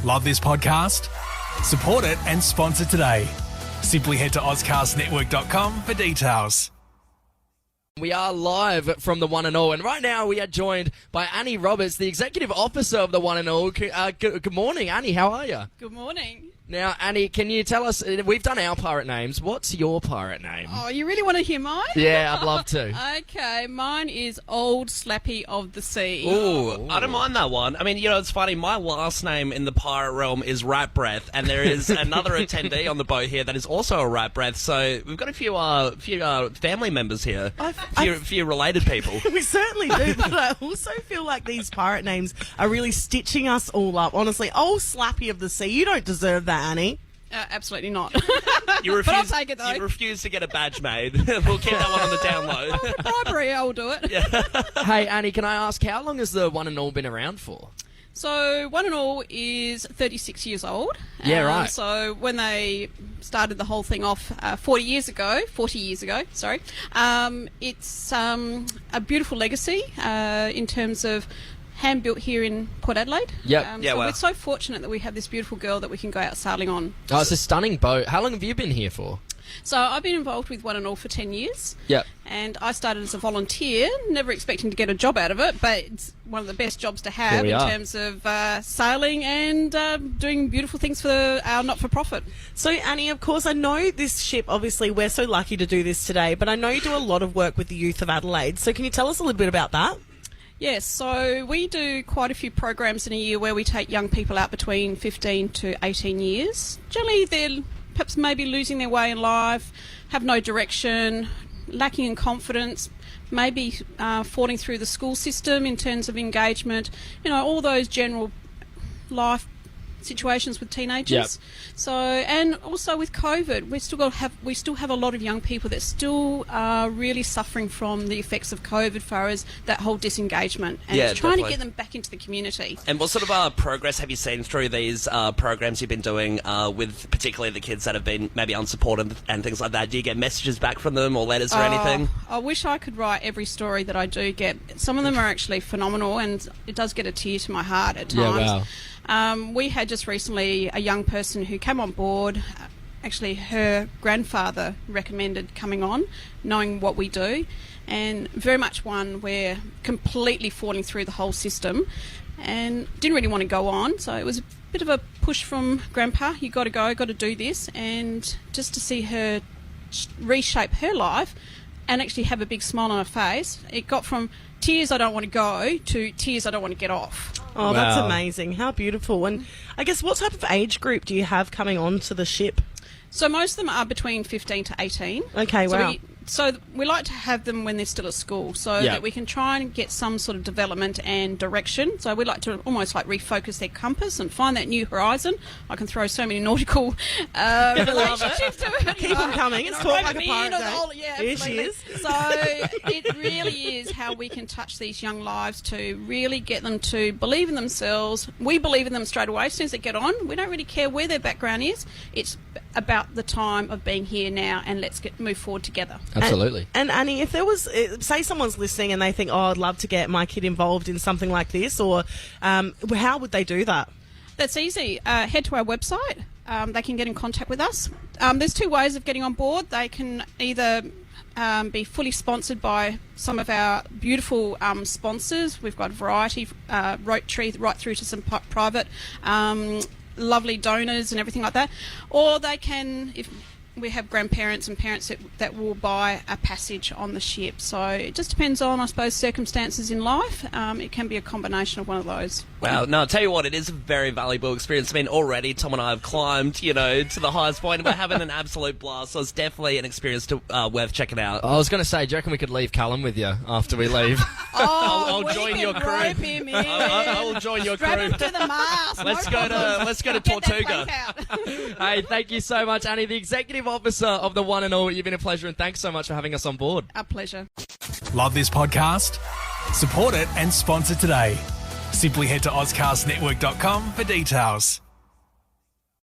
Love this podcast? Support it and sponsor today. Simply head to ozcastnetwork.com for details. We are live from the One and All, and right now we are joined by Annie Roberts, the Executive Officer of the One and All. Good morning, Annie. How are you? Good morning. Now, Annie, can you tell us, we've done our pirate names. What's your pirate name? Oh, you really want to hear mine? Yeah, I'd love to. Okay, mine is Old Slappy of the Sea. Ooh, I don't mind that one. I mean, it's funny. My last name in the pirate realm is Rat Breath, and there is another attendee on the boat here that is also a Rat Breath. So we've got a few family members here, a few related people. We certainly do, but I also feel like these pirate names are really stitching us all up. Honestly, Old Slappy of the Sea, you don't deserve that, Annie. Absolutely not. You refuse, but I'll take it, though. You refuse to get a badge made. We'll keep that one on the down low. Bribery, I'll do it. Yeah. Hey, Annie, can I ask, how long has the One and All been around for? So, One and All is 36 years old. Yeah, right. So, when they started the whole thing off 40 years ago, it's a beautiful legacy in terms of hand-built here in Port Adelaide. Yep. We're so fortunate that we have this beautiful girl that we can go out sailing on. Oh, it's a stunning boat. How long have you been here for? So I've been involved with One and All for 10 years. Yep. And I started as a volunteer, never expecting to get a job out of it, but it's one of the best jobs to have in terms of sailing and doing beautiful things for our not-for-profit. So, Annie, of course, I know this ship, obviously, we're so lucky to do this today, but I know you do a lot of work with the youth of Adelaide. So can you tell us a little bit about that? Yes, so we do quite a few programs in a year where we take young people out between 15 to 18 years. Generally, they're perhaps maybe losing their way in life, have no direction, lacking in confidence, maybe falling through the school system in terms of engagement, all those general life situations with teenagers. Yep. So, and also with COVID, we still have a lot of young people that still are really suffering from the effects of COVID, far as that whole disengagement, and trying to get them back into the community. And what sort of progress have you seen through these programs you've been doing with particularly the kids that have been maybe unsupported and things like that? Do you get messages back from them or letters or anything? I wish I could write every story that I do get. Some of them are actually phenomenal, and it does get a tear to my heart at times. Yeah, wow. We had just recently a young person who came on board. Actually, her grandfather recommended coming on, knowing what we do, and very much one where completely falling through the whole system and didn't really want to go on. So it was a bit of a push from Grandpa. You got to go, got to do this, and just to see her reshape her life and actually have a big smile on her face, it got from tears I don't want to go to tears I don't want to get off. Oh, wow. That's amazing. How beautiful. And I guess what type of age group do you have coming onto the ship? So most of them are between 15 to 18. Okay, wow. So we like to have them when they're still at school so that we can try and get some sort of development and direction. So we like to almost like refocus their compass and find that new horizon. I can throw so many nautical relationships to it. Keep them coming. It's Talk Like a Pirate Day. Here she is. So it really is how we can touch these young lives to really get them to believe in themselves. We believe in them straight away as soon as they get on. We don't really care where their background is. It's about the time of being here now, and let's move forward together. Absolutely. And Annie, if there was, say someone's listening and they think, I'd love to get my kid involved in something like this, or how would they do that? That's easy. Head to our website. They can get in contact with us. There's two ways of getting on board. They can either be fully sponsored by some of our beautiful sponsors. We've got a variety, Rotary, right through to some private lovely donors and everything like that. Or they can, if we have grandparents and parents that will buy a passage on the ship. So it just depends on, I suppose, circumstances in life. It can be a combination of one of those. Wow. No, I'll tell you what, it is a very valuable experience. I mean, already Tom and I have climbed, to the highest point, and we're having an absolute blast. So it's definitely an experience worth checking out. I was going to say, do you reckon we could leave Callum with you after we leave? I'll join your crew. I will join your Strap crew. him to the mast. Let's go to Tortuga. Hey, thank you so much, Annie, the Executive Officer of the One and All. You've been a pleasure, and thanks so much for having us on board. A pleasure. Love this podcast? Support it and sponsor today. Simply head to ozcastnetwork.com for details.